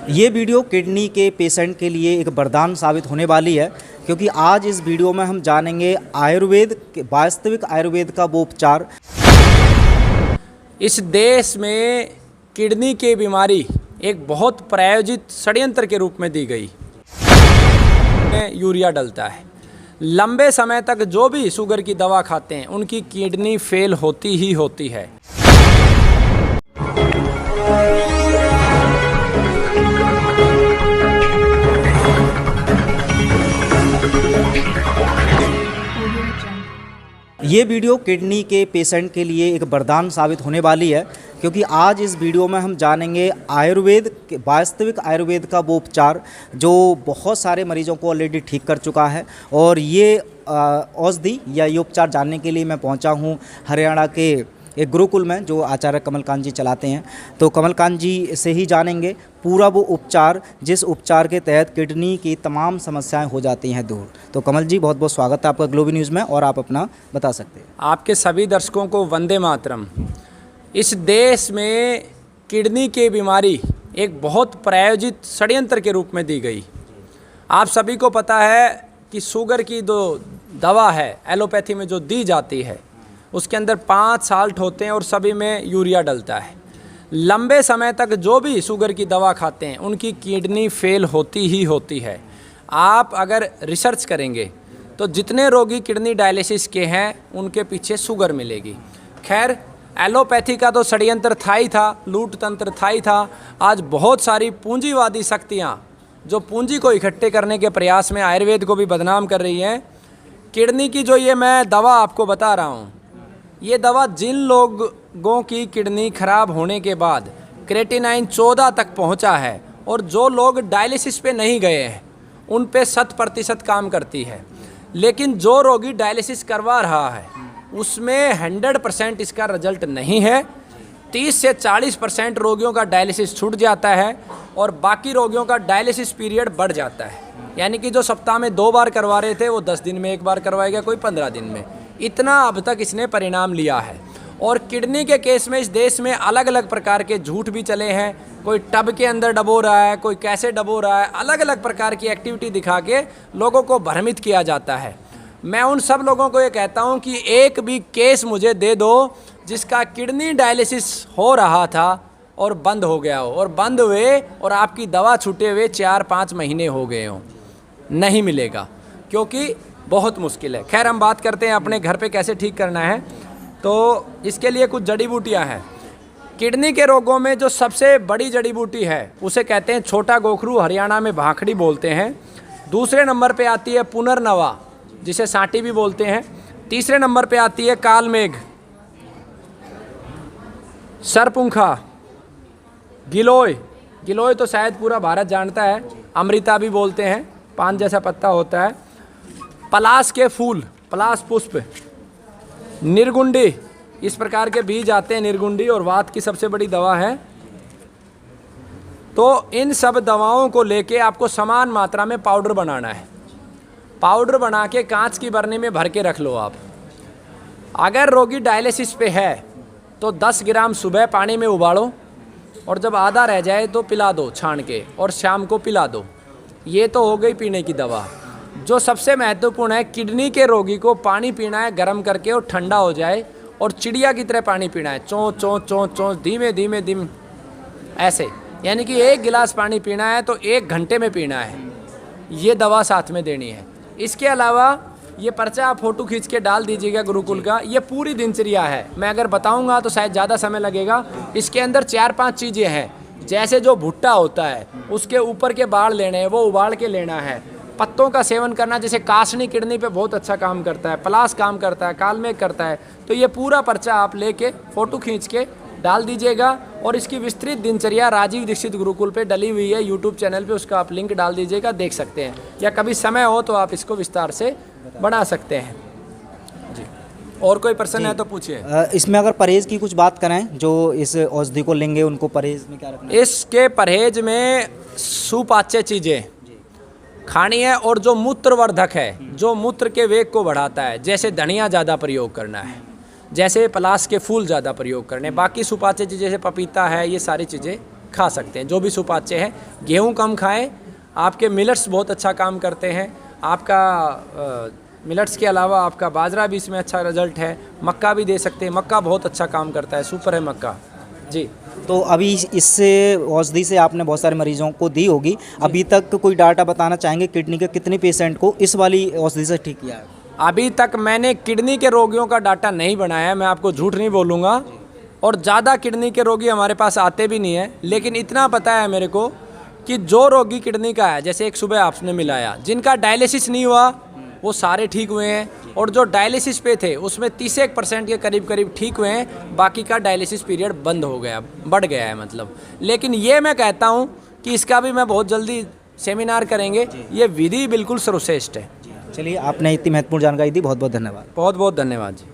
ये video kidney के patient के लिए एक वरदान साबित होने वाली है, क्योंकि आज इस वीडियो में हम जानेंगे आयुर्वेद वास्तविक आयुर्वेद का वो उपचार। इस देश में किडनी की बीमारी एक बहुत प्रायोजित षड्यंत्र के रूप में दी गई। यूरिया डलता है। लंबे समय तक जो भी शुगर की दवा खाते हैं उनकी किडनी फेल होती ही होती है। ये वीडियो किडनी के पेशेंट के लिए एक वरदान साबित होने वाली है, क्योंकि आज इस वीडियो में हम जानेंगे आयुर्वेद वास्तविक आयुर्वेद का वो उपचार जो बहुत सारे मरीजों को ऑलरेडी ठीक कर चुका है। और ये औषधि या ये उपचार जानने के लिए मैं पहुंचा हूं हरियाणा के एक गुरुकुल में जो आचार्य कमलकांत जी चलाते हैं। तो कमलकांत जी से ही जानेंगे पूरा वो उपचार जिस उपचार के तहत किडनी की तमाम समस्याएं हो जाती हैं दूर। तो कमल जी, बहुत बहुत स्वागत है आपका ग्लोबल न्यूज़ में, और आप अपना बता सकते हैं। आपके सभी दर्शकों को वंदे मातरम। इस देश में किडनी की बीमारी एक बहुत प्रायोजित षड्यंत्र के रूप में दी गई। आप सभी को पता है कि शुगर की जो दवा है एलोपैथी में जो दी जाती है उसके अंदर 5 साल्ट होते हैं और सभी में यूरिया डलता है। लंबे समय तक जो भी शुगर की दवा खाते हैं उनकी किडनी फेल होती ही होती है। आप अगर रिसर्च करेंगे तो जितने रोगी किडनी डायलिसिस के हैं उनके पीछे शुगर मिलेगी। खैर, एलोपैथी का तो षड्यंत्र था ही था, लूट तंत्र था ही था। आज बहुत सारी पूंजीवादी शक्तियाँ जो पूंजी को इकट्ठे करने के प्रयास में आयुर्वेद को भी बदनाम कर रही हैं। किडनी की जो ये मैं दवा आपको बता रहा हूँ, ये दवा जिन लोगों की किडनी खराब होने के बाद क्रेटिनाइन 14 तक पहुंचा है और जो लोग डायलिसिस पे नहीं गए हैं उन पे 100% काम करती है। लेकिन जो रोगी डायलिसिस करवा रहा है उसमें 100% इसका रिजल्ट नहीं है। 30 से 40% रोगियों का डायलिसिस छूट जाता है और बाकी रोगियों का डायलिसिस पीरियड बढ़ जाता है। यानी कि जो सप्ताह में 2 बार करवा रहे थे वो 10 दिन में 1 बार करवाएगा, कोई 15 दिन में। इतना अब तक इसने परिणाम लिया है। और किडनी के केस में इस देश में अलग अलग प्रकार के झूठ भी चले हैं। कोई टब के अंदर डबो रहा है, कोई कैसे डबो रहा है, अलग अलग प्रकार की एक्टिविटी दिखा के लोगों को भ्रमित किया जाता है। मैं उन सब लोगों को ये कहता हूँ कि एक भी केस मुझे दे दो जिसका किडनी डायलिसिस हो रहा था और बंद हो गया हो, और बंद हुए और आपकी दवा छूटे हुए 4-5 महीने हो गए हों। नहीं मिलेगा, क्योंकि बहुत मुश्किल है। खैर, हम बात करते हैं अपने घर पे कैसे ठीक करना है। तो इसके लिए कुछ जड़ी बूटियां हैं। किडनी के रोगों में जो सबसे बड़ी जड़ी बूटी है उसे कहते हैं छोटा गोखरू, हरियाणा में भाखड़ी बोलते हैं। दूसरे नंबर पे आती है पुनर्नवा, जिसे सांटी भी बोलते हैं। तीसरे नंबर पे आती है कालमेघ, सरपुंखा, गिलोय। गिलोय तो शायद पूरा भारत जानता है। अमृता भी बोलते हैं, पान जैसा पत्ता होता है। पलाश के फूल, पलाश पुष्प, निर्गुंडी, इस प्रकार के बीज आते हैं निर्गुंडी, और वात की सबसे बड़ी दवा है। तो इन सब दवाओं को लेके आपको समान मात्रा में पाउडर बनाना है। पाउडर बना के कांच की बरनी में भर के रख लो आप। अगर रोगी डायलिसिस पे है तो 10 ग्राम सुबह पानी में उबालो और जब आधा रह जाए तो पिला दो छान के, और शाम को पिला दो। ये तो हो गई पीने की दवा। जो सबसे महत्वपूर्ण है, किडनी के रोगी को पानी पीना है गर्म करके और ठंडा हो जाए, और चिड़िया की तरह पानी पीना है। चों चों चों चों, धीमे धीमे धीमे, ऐसे। यानी कि 1 गिलास पानी पीना है तो 1 घंटे में पीना है। ये दवा साथ में देनी है। इसके अलावा ये पर्चा आप फ़ोटो खींच के डाल दीजिएगा गुरुकुल का। ये पूरी दिनचर्या है। मैं अगर बताऊँगा तो शायद ज़्यादा समय लगेगा। इसके अंदर 4-5 चीज़ें हैं। जैसे जो भुट्टा होता है उसके ऊपर के बाल लेने हैं, वो उबाल के लेना है। पत्तों का सेवन करना, जैसे कासनी किडनी पे बहुत अच्छा काम करता है, पलाश काम करता है, कालमेघ करता है। तो ये पूरा पर्चा आप लेके फ़ोटो खींच के डाल दीजिएगा। और इसकी विस्तृत दिनचर्या राजीव दीक्षित गुरुकुल पे डली हुई है यूट्यूब चैनल पे, उसका आप लिंक डाल दीजिएगा, देख सकते हैं। या कभी समय हो तो आप इसको विस्तार से बना सकते हैं जी। और कोई प्रश्न है तो पूछिए। इसमें अगर परहेज की कुछ बात करें, जो इस औषधि को लेंगे उनको परहेज में क्या रखना है? इसके परहेज में सुपाच्य चीज़ें खानी है, और जो मूत्रवर्धक है, जो मूत्र के वेग को बढ़ाता है, जैसे धनिया ज़्यादा प्रयोग करना है, जैसे पलाश के फूल ज़्यादा प्रयोग करने। बाकी सुपाच्य चीज़ें जैसे पपीता है, ये सारी चीज़ें खा सकते हैं, जो भी सुपाच्य है। गेहूँ कम खाएं, आपके मिलेट्स बहुत अच्छा काम करते हैं। आपका मिलेट्स के अलावा आपका बाजरा भी इसमें अच्छा रिजल्ट है। मक्का भी दे सकते हैं, मक्का बहुत अच्छा काम करता है, सुपर है मक्का जी। तो अभी इससे औषधि से आपने बहुत सारे मरीजों को दी होगी, अभी तक कोई डाटा बताना चाहेंगे किडनी के कितने पेशेंट को इस वाली औषधि से ठीक किया है? अभी तक मैंने किडनी के रोगियों का डाटा नहीं बनाया है, मैं आपको झूठ नहीं बोलूँगा, और ज़्यादा किडनी के रोगी हमारे पास आते भी नहीं है। लेकिन इतना पता है मेरे को कि जो रोगी किडनी का है, जैसे एक सुबह आपने मिलाया, जिनका डायलिसिस नहीं हुआ वो सारे ठीक हुए हैं, और जो डायलिसिस पे थे उसमें 30% के करीब ठीक हुए हैं, बाकी का डायलिसिस पीरियड बंद हो गया, बढ़ गया है मतलब। लेकिन ये मैं कहता हूँ कि इसका भी मैं बहुत जल्दी सेमिनार करेंगे, ये विधि बिल्कुल सर्वश्रेष्ठ है। चलिए, आपने इतनी महत्वपूर्ण जानकारी दी, बहुत बहुत धन्यवाद। बहुत बहुत धन्यवाद जी।